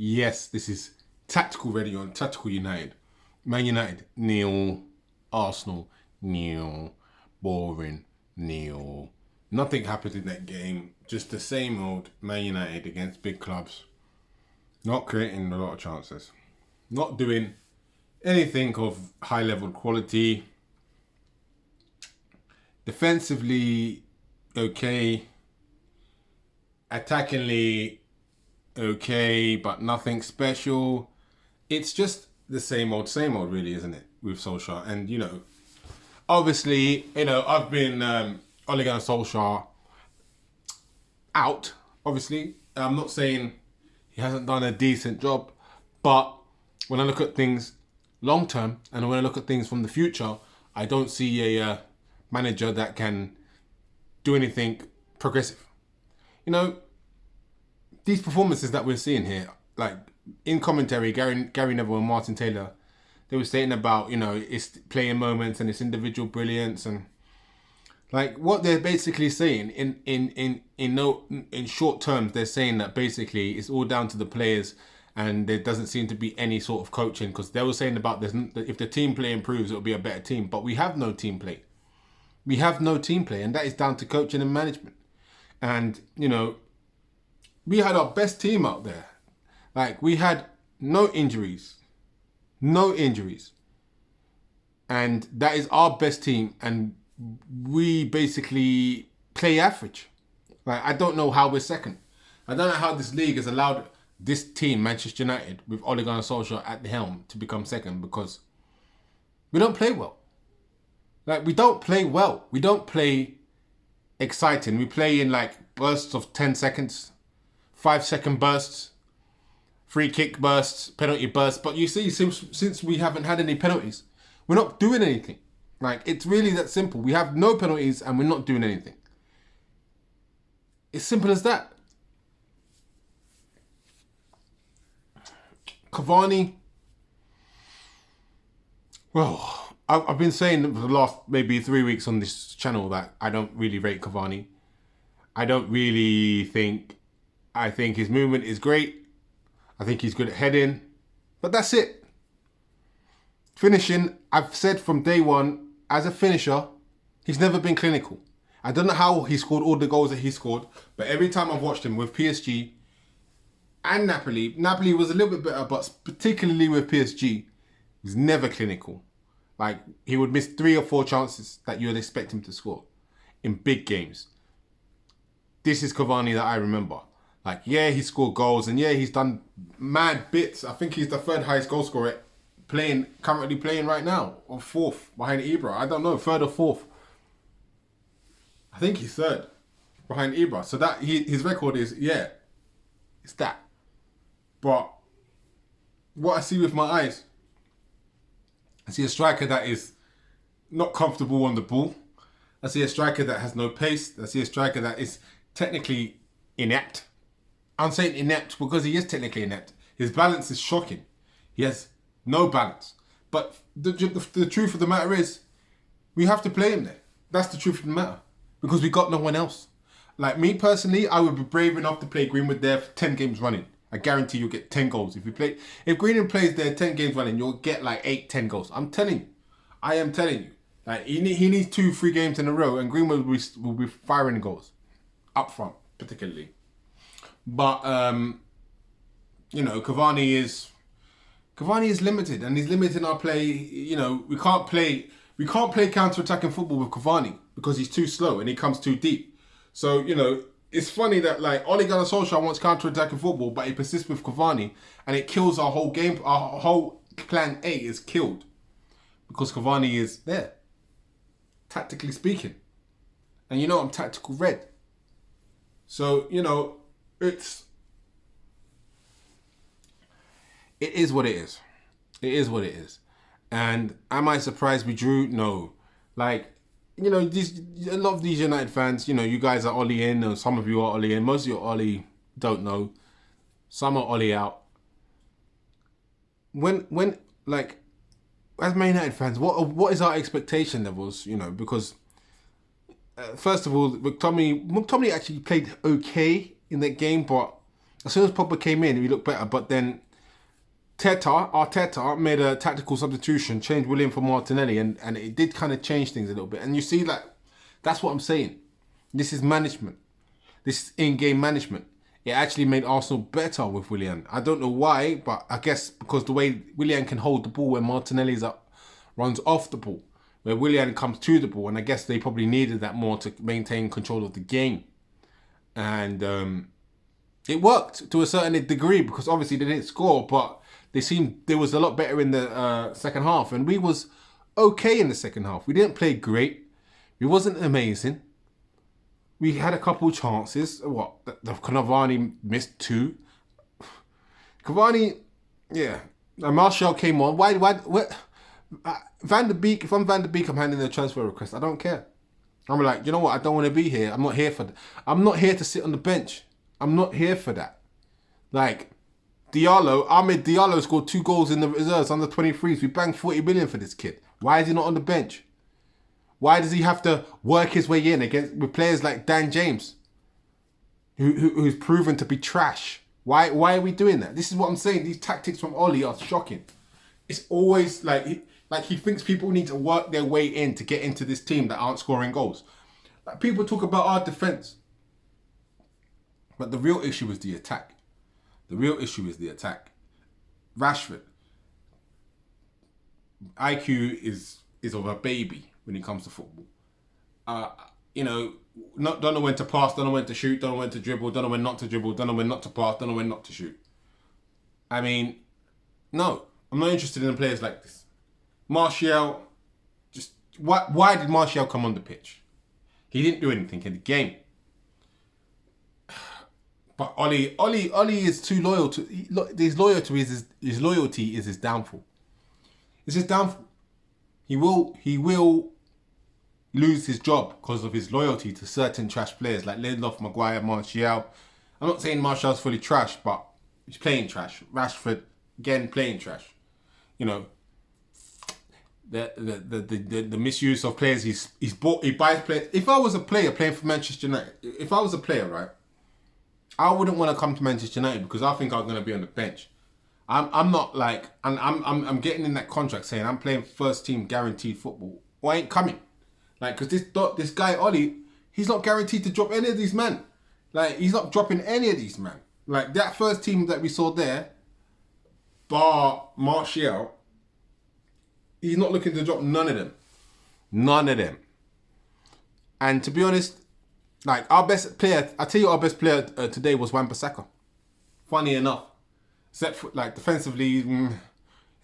Yes, this is Tactical Ready on Tactical United. Man United, nil. Arsenal, nil. Boring, nil. Nothing happened in that game. Just the same old Man United against big clubs. Not creating a lot of chances. Not doing anything of high level quality. Defensively, okay. Attackingly, okay, but nothing special. It's just the same old, really, isn't it, with Solskjaer? And, obviously, I've been Ole Gunnar Solskjaer out, obviously. I'm not saying he hasn't done a decent job, but when I look at things long term and when I look at things from the future, I don't see a manager that can do anything progressive. These performances that we're seeing here, like in commentary, Gary Neville and Martin Taylor, they were saying about, it's playing moments and it's individual brilliance, and like what they're basically saying in short terms, they're saying that basically it's all down to the players and there doesn't seem to be any sort of coaching, because they were saying about this, if the team play improves, it'll be a better team, but we have no team play. We have no team play, and that is down to coaching and management. And, we had our best team out there. Like, we had no injuries. No injuries. And that is our best team. And we basically play average. Like, I don't know how we're second. I don't know how this league has allowed this team, Manchester United, with Ole Gunnar Solskjaer at the helm, to become second, because we don't play well. Like, we don't play well. We don't play exciting. We play in like bursts of 10 seconds. 5-second bursts, free kick bursts, penalty bursts. But you see, since we haven't had any penalties, we're not doing anything. Like, it's really that simple. We have no penalties and we're not doing anything. It's simple as that. Cavani, well, I've been saying for the last maybe 3 weeks on this channel that I don't really rate Cavani. I don't really think... I think his movement is great. I think he's good at heading. But that's it. Finishing, I've said from day one, as a finisher, he's never been clinical. I don't know how he scored all the goals that he scored, but every time I've watched him with PSG and Napoli was a little bit better, but particularly with PSG, he's never clinical. Like, he would miss 3 or 4 chances that you would expect him to score in big games. This is Cavani that I remember. Like, yeah, he scored goals, and yeah, he's done mad bits. I think he's the 3rd highest goal scorer currently playing right now, or 4th behind Ibra. I don't know, 3rd or 4th. I think he's 3rd behind Ibra. So that his record is, yeah, it's that. But what I see with my eyes, I see a striker that is not comfortable on the ball. I see a striker that has no pace. I see a striker that is technically inept. I'm saying inept because he is technically inept. His balance is shocking. He has no balance. But the truth of the matter is, we have to play him there. That's the truth of the matter. Because we got no one else. Like, me personally, I would be brave enough to play Greenwood there for 10 games running. I guarantee you'll get 10 goals. If Greenwood plays there 10 games running, you'll get like 8, 10 goals. I'm telling you. I am telling you. Like, he needs 2, 3 games in a row, and Greenwood will be firing goals. Up front, particularly. But, Cavani is limited, and he's limiting our play. We can't play counter-attacking football with Cavani because he's too slow and he comes too deep. So, it's funny that, like, Ole Gunnar Solskjaer wants counter-attacking football, but he persists with Cavani, and it kills our whole game. Our whole plan A is killed because Cavani is there, tactically speaking. And I'm tactical red. So, it is what it is. It is what it is. And am I surprised we drew? No. Like, a lot of these United fans, you guys are Ole in, or some of you are Ole in. Most of you are Ole don't know. Some are Ole out. When like, as Man United fans, what is our expectation levels? Because first of all, McTominay actually played okay in that game, but As soon as Pogba came in, we looked better. But then Arteta made a tactical substitution, changed Willian for Martinelli, and it did kind of change things a little bit. And you see, like, that's what I'm saying. This is management. This is in-game management. It actually made Arsenal better with Willian. I don't know why, but I guess because the way Willian can hold the ball when Martinelli's up, runs off the ball, where Willian comes to the ball, and I guess they probably needed that more to maintain control of the game. And it worked to a certain degree because obviously they didn't score, but they was a lot better in the second half, and we was okay in the second half. We didn't play great. We wasn't amazing. We had a couple chances. What? The Cavani missed 2. Cavani, yeah. And Martial came on. Why? Van der Beek, if I'm Van der Beek, I'm handing a transfer request. I don't care. I'm like, you know what? I don't want to be here. I'm not here for that. I'm not here to sit on the bench. I'm not here for that. Like, Ahmed Diallo scored 2 goals in the reserves under 23s. We banged 40 million for this kid. Why is he not on the bench? Why does he have to work his way in with players like Dan James, who's proven to be trash? Why are we doing that? This is what I'm saying. These tactics from Oli are shocking. It's always like he thinks people need to work their way in to get into this team that aren't scoring goals. Like, people talk about our defense, but the real issue is the attack. The real issue is the attack. Rashford, IQ is of a baby when it comes to football. Don't know when to pass, don't know when to shoot, don't know when to dribble, don't know when not to dribble, don't know when not to pass, don't know when not to shoot. I mean, no, I'm not interested in players like this. Martial, why did Martial come on the pitch? He didn't do anything in the game. But Oli is too loyal to his loyalty. His loyalty is his downfall. It's his downfall. He will lose his job because of his loyalty to certain trash players like Lindelof, Maguire, Martial. I'm not saying Martial's fully trash, but he's playing trash. Rashford, again, playing trash. You know, the misuse of players. He buys players. If I was a player playing for Manchester United, right, I wouldn't want to come to Manchester United because I think I'm going to be on the bench. I'm not like, and I'm getting in that contract saying I'm playing first team guaranteed football. Well, I ain't coming. Like, because this guy, Oli, he's not guaranteed to drop any of these men. Like, he's not dropping any of these men. Like, that first team that we saw there, bar Martial, he's not looking to drop none of them. None of them. And to be honest, like, our best player, I tell you, our best player today was Wan-Bissaka. Funny enough. Except for, like, defensively,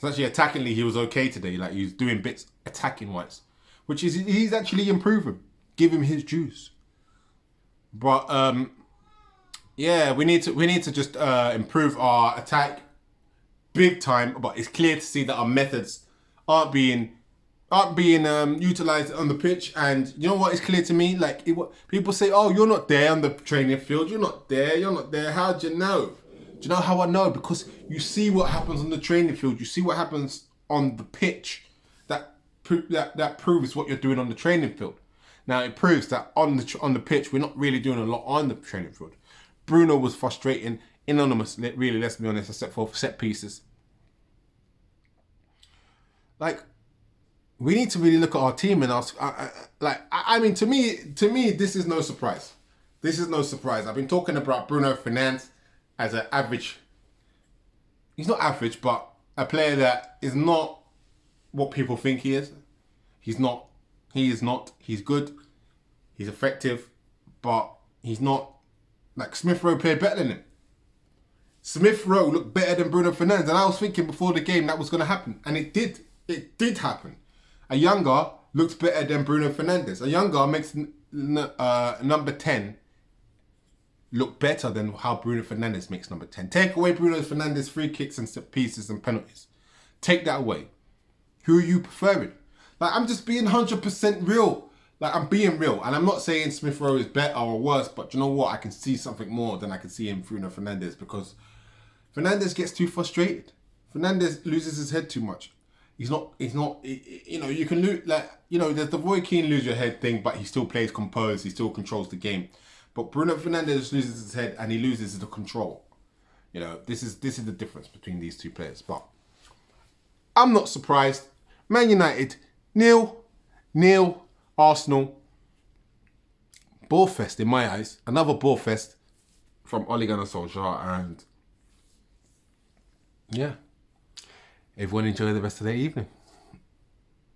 actually attackingly, he was okay today. Like, he was doing bits attacking-wise. Which is, he's actually improving. Give him his juice. But, yeah, we need to just improve our attack big time. But it's clear to see that our methods aren't being utilized on the pitch. And you know what is clear to me? Like, people say, oh, you're not there on the training field. You're not there. How do you know? Do you know how I know? Because you see what happens on the training field. You see what happens on the pitch. That proves what you're doing on the training field. Now, it proves that on the pitch, we're not really doing a lot on the training field. Bruno was frustrating, anonymous, really, let's be honest, except for set pieces. Like, we need to really look at our team and ask, I mean, to me, this is no surprise. This is no surprise. I've been talking about Bruno Fernandes as an average. He's not average, but a player that is not what people think he is. He's not. He is not. He's good. He's effective, but he's not. Like, Smith Rowe played better than him. Smith Rowe looked better than Bruno Fernandes, and I was thinking before the game that was going to happen, and it did. It did happen. A younger looks better than Bruno Fernandes. A younger makes number 10 look better than how Bruno Fernandes makes number 10. Take away Bruno Fernandes' free kicks and set pieces and penalties. Take that away. Who are you preferring? Like, I'm just being 100% real. Like, I'm being real. And I'm not saying Smith Rowe is better or worse, but you know what? I can see something more than I can see in Bruno Fernandes, because Fernandes gets too frustrated. Fernandes loses his head too much. He's not, you know, you can lose, like, you know, there's the Roy Keane lose your head thing, but he still plays composed. He still controls the game. But Bruno Fernandes loses his head and he loses the control. You know, this is the difference between these two players. But I'm not surprised. Man United, 0-0, Arsenal. Ball fest in my eyes. Another ball fest from Ole Gunnar Solskjaer. And yeah, everyone enjoy the rest of their evening.